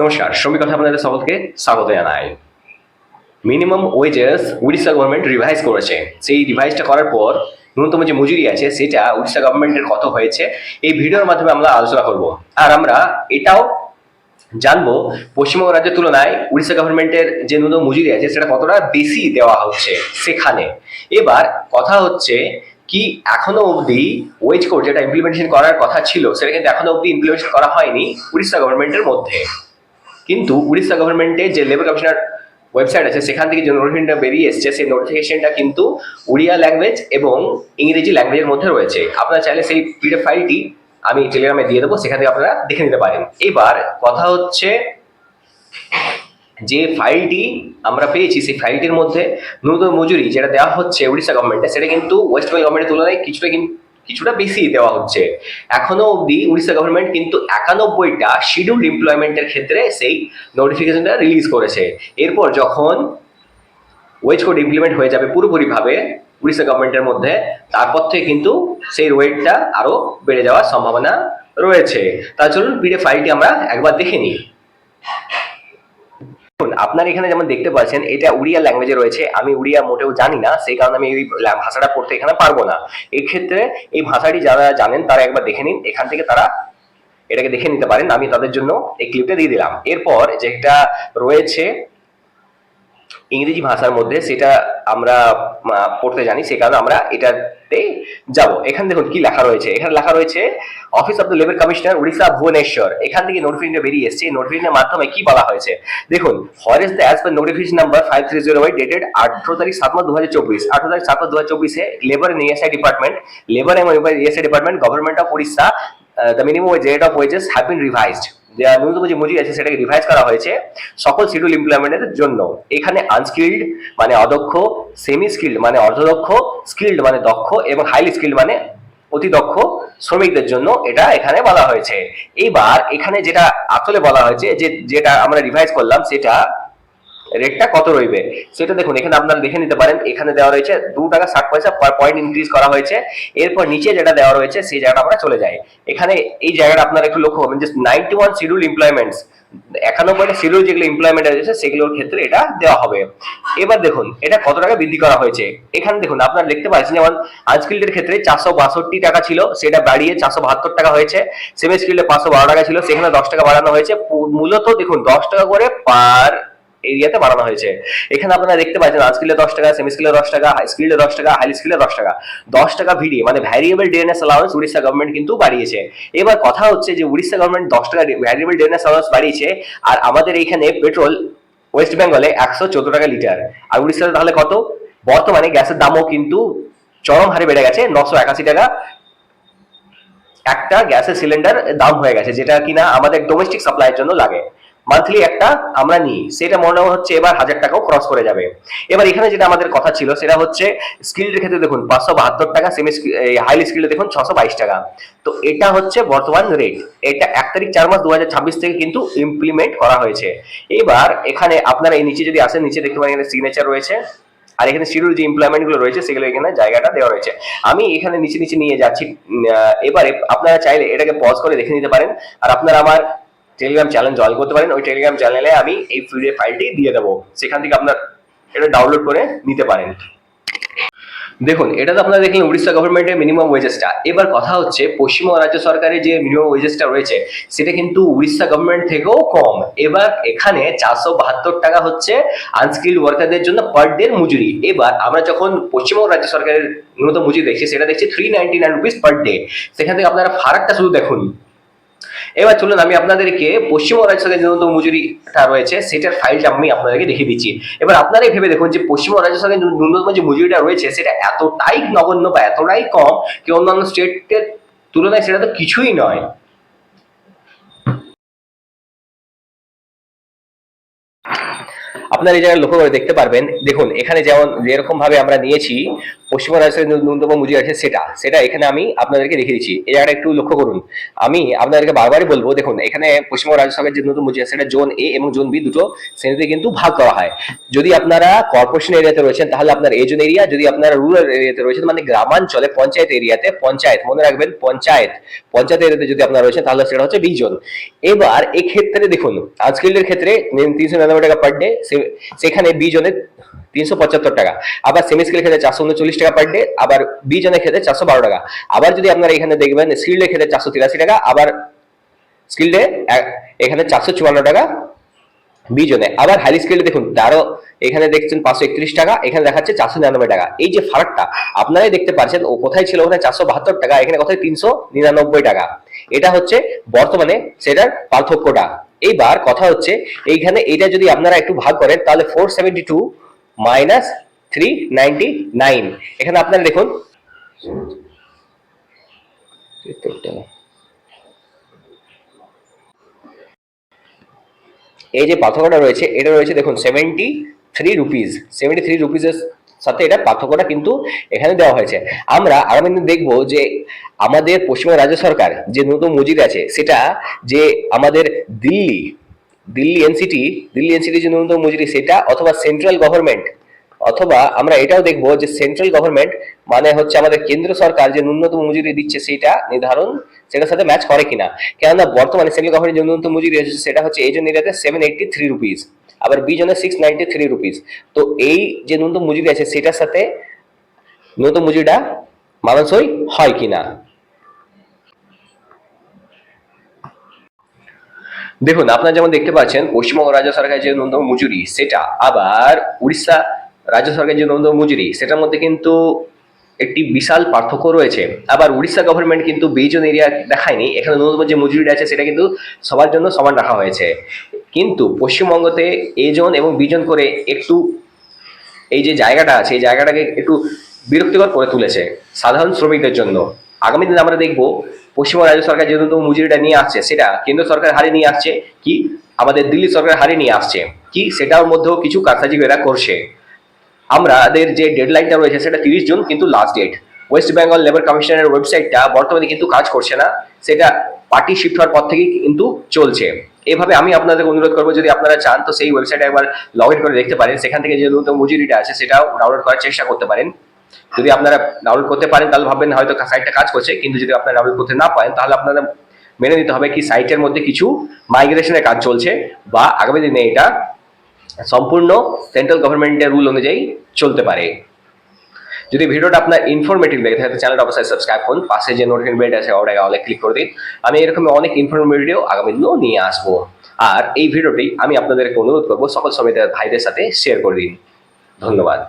নমস্কার, শ্রমিক কথা আপনাদের সকলকে স্বাগত জানাই। Minimum wages Orissa government revise করেছে। সেই রিভাইজটা করার পর ন্যূনতম যে মজুরি আছে সেটা উড়িষ্যা গভর্নমেন্টের কত হয়েছে এই ভিডিওর মাধ্যমে আমরা আলোচনা করব। আর আমরা এটাও জানবো পশ্চিমবঙ্গ রাজ্যের তুলনায় উড়িষ্যা গভর্নমেন্টের যে ন্যূনতম মজুরি আছে সেটা কতটা বেশি দেওয়া হচ্ছে সেখানে। এবার কথা হচ্ছে কি, এখনো অবধি ওয়েজ কোড যেটা ইমপ্লিমেন্টেশন করার কথা ছিল সেটা কিন্তু এখনো অবধি ইমপ্লিমেন্টেশন করা হয়নি উড়িষ্যা গভর্নমেন্টের মধ্যে। কিন্তু উড়িষ্যা গভর্নমেন্টের যে লেবার কমিশনার ওয়েবসাইট আছে সেখান থেকে যে নোটিফিকেশনটা বেরিয়ে এসছে সেই নোটিফিকেশনটা কিন্তু উড়িয়া ল্যাঙ্গুয়েজ এবং ইংরেজি ল্যাঙ্গুয়েজের মধ্যে রয়েছে। আপনারা চাইলে সেই পিডিএফ ফাইলটি আমি টেলিগ্রামে দিয়ে দেবো, সেখান থেকে আপনারা দেখে নিতে পারেন। এবার কথা হচ্ছে যে ফাইলটি আমরা পেয়েছি সেই ফাইলটির মধ্যে ন্যূনতম মজুরি যেটা দেওয়া হচ্ছে উড়িষ্যা গভর্নমেন্টে সেটা কিন্তু ওয়েস্ট বেঙ্গল গভর্নমেন্টের তুলনায় কিছুটা বেশি দেওয়া হচ্ছে। এখনো অবধি উড়িষ্যা গভর্নমেন্ট কিন্তু 91টা শিডিউল্ড এমপ্লয়মেন্টের ক্ষেত্রে সেই নোটিফিকেশনটা রিলিজ করেছে। এরপর যখন ওয়েজ কোড ইমপ্লিমেন্ট হয়ে যাবে পুরোপুরিভাবে উড়িষ্যা গভর্নমেন্টের মধ্যে, তারপর থেকে কিন্তু সেই ওয়েটটা আরো বেড়ে যাওয়ার সম্ভাবনা রয়েছে। তা চলুন পিডিএফ ফাইলটি আমরা একবার দেখে নিই। আপনার এখানে যেমন দেখতে পাচ্ছেন এটা উড়িয়া ল্যাঙ্গুয়েজে রয়েছে। আমি উড়িয়া মোটেও জানি না, সেই কারণে আমি এই ভাষাটা পড়তে এখানে পারবো না। এক্ষেত্রে এই ভাষাটি যারা জানেন তারা একবার দেখে নিন, এখান থেকে তারা এটাকে দেখে নিতে পারেন। আমি তাদের জন্য এই ক্লিপটা দিয়ে দিলাম। এরপর যেটা রয়েছে ইংরেজি ভাষার মধ্যে সেটা আমরা পড়তে জানি, সে কারণে আমরা এটাতে যাব। এখানে দেখুন কি লেখা রয়েছে। এখানে লেখা রয়েছে office of the labour commissioner Orissa Bhubaneswar. এখান থেকে নোটিফিকেশন বেরিয়ে এসেছে। এই নোটিফিকেশনের মাধ্যমে কি বলা হয়েছে দেখুন, for is the as per notification number 5308 dated 18 তারিখ 7 মাস 2024, 18 তারিখ 7 মাস 2024 labour and ESI department, labour এবং ESI department, government of Orissa, the minimum rate of wages have been revised. ন্যূনতম যে মজুরি আছে সেটাকে রিভাইজ করা হয়েছে সকল শিডিউল এমপ্লয়মেন্টের জন্য। এখানে আনস্কিল্ড মানে অদক্ষ, সেমি স্কিল্ড মানে অর্ধদক্ষ, স্কিল্ড মানে দক্ষ এবং হাইলি স্কিল্ড মানে অতি দক্ষ শ্রমিকদের জন্য এটা এখানে বলা হয়েছে। এইবার এখানে যেটা আসলে বলা হয়েছে যেটা আমরা রিভাইজ করলাম সেটা রেটটা কত রইবে সেটা দেখুন, এখানে আপনারা দেখে নিতে পারেন। এখানে দেওয়া রয়েছে 2 টাকা 60 পয়সা পার পয়েন্ট ইনক্রিজ করা হয়েছে। এরপর নিচে যেটা দেওয়া রয়েছে সেই জায়গাটা আমরা চলে যাই। এখানে এই জায়গাটা আপনারা একটু লক্ষ্য করবেন যে 91 শিডিউল এমপ্লয়মেন্টস, 91টা শিডিউল যেগুলো এমপ্লয়মেন্ট আছে সেগুলোর ক্ষেত্রে এটা দেওয়া হবে। এবার দেখুন এটা কত টাকা বৃদ্ধি করা হয়েছে। এখানে দেখুন আপনারা দেখতে পাচ্ছেন যেমন আনস্কিল্ডের ক্ষেত্রে 462 টাকা ছিল, সেটা বাড়িয়ে 472 টাকা হয়েছে। সেমি স্কিল্ডে 512 টাকা ছিল, সেখানে 10 টাকা বাড়ানো হয়েছে। মূলত দেখুন 10 টাকা করে পার এরিয়াতে বাড়ানো হয়েছে। এখানে আপনারা দেখতে পাচ্ছেন আনস্কিলে 10 টাকা, সেমি স্কিলে 10 টাকা, হাই স্কিলে 10 টাকা, হাই স্কিলে 10 টাকা, 10 টাকা ভিডি মানে ভ্যারিয়েবল ডেনেস অ্যালাউন্স উড়িষ্যা গভর্নমেন্ট কিন্তু বাড়িয়েছে। এবার কথা হচ্ছে যে উড়িষ্যা গভর্নমেন্ট 10 টাকা ভ্যারিয়েবল ডেনেস অ্যালাউন্স বাড়িয়েছে, আর আমাদের এইখানে পেট্রোল ওয়েস্ট বেঙ্গলে 114 টাকা লিটার, আর উড়িষ্যাতে তাহলে কত? বর্তমানে গ্যাসের দামও কিন্তু চরম হারে বেড়ে গেছে, 981 টাকা একটা গ্যাসের সিলিন্ডার দাম হয়ে গেছে, যেটা কিনা আমাদের ডোমেস্টিক সাপ্লাইয়ের জন্য লাগে। মান্থলি একটা আমরা নিই, সেটা মনে হচ্ছে এবার 1000 টাকাও ক্রস করে যাবে। এবার এখানে যেটা আমাদের কথা ছিল সেটা হচ্ছে স্কিল্ডের ক্ষেত্রে দেখুন 572 টাকা, সেমি হাইলি স্কিল্ডে দেখুন 622 টাকা। তো এটা হচ্ছে বর্তমান রেট। এটা 1 তারিখ 4 মাস 2026 থেকে কিন্তু ইমপ্লিমেন্ট করা হয়েছে। এবার এখানে আপনারা এই নিচে যদি আসেন, নিচে দেখতে পারেন এখানে সিগনেচার রয়েছে, আর এখানে শিডিউল যে এমপ্লয়মেন্ট গুলো রয়েছে সেগুলো এখানে জায়গাটা দেওয়া রয়েছে। আমি এখানে নিচে নিচে নিয়ে যাচ্ছি। এবারে আপনারা চাইলে এটাকে পজ করে দেখে নিতে পারেন, আর আপনারা আমার টেলিগ্রাম চ্যানেল জয়েন করতে পারেন। ওই টেলিগ্রাম চ্যানেলে আমি এই পিডিএফ ফাইলটি দিয়ে দেবো, সেখান থেকে আপনার এটা ডাউনলোড করে নিতে পারেন। দেখুন এটা তো আপনারা দেখলেন উড়িষ্যা গভর্নমেন্টের মিনিমাম ওয়েজেসটা। এবার কথা হচ্ছে পশ্চিমবঙ্গ রাজ্য সরকারের যে মিনিমাম ওয়েজেসটা রয়েছে সেটা কিন্তু উড়িষ্যা গভর্নমেন্ট থেকেও কম। এবার এখানে 472 টাকা হচ্ছে আনস্কিল্ড ওয়ার্কারদের জন্য পার ডে মজুরি। এবার আমরা যখন পশ্চিমবঙ্গ রাজ্য সরকারের ন্যূনতম মজুরি দেখছি সেটা দেখছি 399 রুপিস পার ডে। সেখান থেকে আপনারা ফারাকটা শুধু দেখুন। এবার চলুন আমি আপনাদেরকে পশ্চিমবঙ্গ রাজ্য সরকারের ন্যূনতম মজুরিটা রয়েছে সেটার ফাইলটা আমি আপনাদেরকে দেখিয়ে দিচ্ছি। এবার আপনারাই ভেবে দেখুন যে পশ্চিমবঙ্গ রাজ্য সরকারের ন্যূনতম যে মজুরিটা রয়েছে সেটা এতটাই নগণ্য বা এতটাই কম কি অন্যান্য স্টেটের তুলনায় সেটা তো কিছুই নয়। আপনারা এই জায়গায় লক্ষ্য করে দেখতে পারবেন, দেখুন এখানে যেমন যেরকম ভাবে আমরা নিয়েছি পশ্চিমবঙ্গ রাজ্য সরকারের ন্যূনতম মজুরি আছে সেটা সেটা এখানে আমি আপনাদেরকে লিখে দিচ্ছি। এই জায়গাটা একটু লক্ষ্য করুন। আমি আপনাদেরকে বারবারই বলবো, দেখুন এখানে পশ্চিমবঙ্গ রাজ্য সরকারের যে ন্যূনতম মজুরি আছে সেটা জোন এ এবং জোন বি দুটো শ্রেণীতে কিন্তু ভাগ করা হয়। যদি আপনারা কর্পোরেশন এরিয়াতে রয়েছেন তাহলে আপনার এ জোন এরিয়া, যদি আপনারা রুরাল এরিয়াতে রয়েছেন মানে গ্রামাঞ্চলে পঞ্চায়েত এরিয়াতে, পঞ্চায়েত মনে রাখবেন, পঞ্চায়েত এরিয়াতে যদি আপনারা রয়েছেন তাহলে সেটা হচ্ছে বি জোন। এবার এক্ষেত্রে দেখুন আনস্কিল্ডের ক্ষেত্রে 399 টাকা পার ডে, সেখানে বি জোনে 375 টাকা, আবার সেমি স্কিলের ক্ষেত্রে 439 টাকা পার ডে, আবার বি জনের ক্ষেত্রে 412 টাকা। আবার যদি আপনারা এখানে দেখবেন স্কিল্ডের ক্ষেত্রে 483 টাকা, আবার স্কিল্ডে এখানে 454 টাকা বি জনে। আবার হাইলি স্কিল্ডে দেখুন তারও এখানে দেখছেন 531 টাকা, এখানে দেখাচ্ছে 499 টাকা। এই যে ফারাকটা আপনারাই দেখতে পাচ্ছেন, ও কোথায় ছিল ওখানে 472 টাকা, এখানে কোথায় 399 টাকা। এটা হচ্ছে বর্তমানে সেটার পার্থক্যটা। এইবার কথা হচ্ছে এইখানে এটা যদি আপনারা একটু ভাগ করেন তাহলে 472 মাইনাস 399, এখানে আপনারা দেখুন এই যে পার্থক্যটা রয়েছে এটা রয়েছে দেখুন 73 রুপিস, 73 রুপিসের সাথে এটা পার্থক্যটা কিন্তু এখানে দেওয়া হয়েছে। আমরা আগামী দিন দেখবো যে আমাদের পশ্চিমবঙ্গ রাজ্য সরকার যে নতুন মজুরি আছে সেটা যে আমাদের দিল্লি এনসিটি যে ন্যূনতম মজুরি সেটা, অথবা সেন্ট্রাল গভর্নমেন্ট, অথবা আমরা এটাও দেখবো যে সেন্ট্রাল গভর্নমেন্ট মানে হচ্ছে আমাদের কেন্দ্র সরকার যে ন্যূনতম মজুরি দিচ্ছে সেটা নির্ধারণ সেটার সাথে ম্যাচ করে কিনা। কেননা বর্তমানে সেন্ট্রাল গভর্নমেন্ট যে ন্যূনতম মজুরি আছে সেটা হচ্ছে এই জন্য এরিয়াতে 783 রুপিস, আবার বি জনে 693 রুপিস। তো এই যে ন্যূনতম মজুরি আছে সেটার সাথে ন্যূনতম মজুরিটা মানানসই হয় কিনা। দেখুন আপনারা যেমন দেখতে পাচ্ছেন পশ্চিমবঙ্গ রাজ্য সরকারের যে ন্যূনতম মজুরি সেটা, আবার উড়িষ্যা রাজ্য সরকারের যে ন্যূনতম মজুরি সেটার মধ্যে কিন্তু একটি বিশাল পার্থক্য রয়েছে। আবার উড়িষ্যা গভর্নমেন্ট কিন্তু বেজন এরিয়া দেখায়নি, এখানে ন্যূনতম যে মজুরিটা আছে সেটা কিন্তু সবার জন্য সমান রাখা হয়েছে। কিন্তু পশ্চিমবঙ্গতে এ জোন এবং বিজন করে একটু এই যে জায়গাটা আছে এই জায়গাটাকে একটু বিরক্তিকর করে তুলেছে সাধারণ শ্রমিকদের জন্য। আগামী দিনে আমরা দেখব পশ্চিমবঙ্গ রাজ্য সরকার যে নতুন মজুরিটা নিয়ে আসছে সেটা কেন্দ্র সরকার হারে নিয়ে আসছে কি আমাদের দিল্লি সরকার হারে নিয়ে আসছে কি, সেটার মধ্যেও কিছু কারসাজি এরা করছে। আমাদের যে ডেডলাইনটা রয়েছে সেটা 30 জুন কিন্তু last date. West Bengal labour কমিশনের ওয়েবসাইটটা বর্তমানে কিন্তু কাজ করছে না, সেটা পার্টি শিফট হওয়ার পর থেকেই কিন্তু চলছে। এভাবে আমি আপনাদের অনুরোধ করবো যদি আপনারা চান তো সেই ওয়েবসাইটে একবার লগ ইন করে দেখতে পারেন, সেখান থেকে যে নতুন মজুরিটা আছে সেটাও ডাউনলোড করার চেষ্টা করতে পারেন। যদি আপনারা ডাউনলোড করতে পারেন তাহলে ভাববেন হয়তো সাইটটা কাজ করছে, কিন্তু যদি আপনারা ডাউনলোড করতে না পারেন তাহলে আপনারা মেনে নিতে হবে কি সাইটের মধ্যে কিছু মাইগ্রেশনের কাজ চলছে, বা আগামী দিনে এটা সম্পূর্ণ সেন্ট্রাল গভর্নমেন্টের রুল অনুযায়ী চলতে পারে। যদি ভিডিওটা আপনার ইনফরমেটিভ লেগে থাকে চ্যানেলটা অবশ্যই সাবস্ক্রাইব করুন, পাশে যে নোটিফিকেশন বেল আছে ওটাকে অলে ক্লিক করে দিন। আমি এরকম অনেক ইনফরমেটিভ ভিডিও আগামী দিনেও নিয়ে আসবো। আর এই ভিডিওটি আমি আপনাদেরকে অনুরোধ করবো সকল শ্রমিকদের ভাইদের সাথে শেয়ার করে দিন। ধন্যবাদ।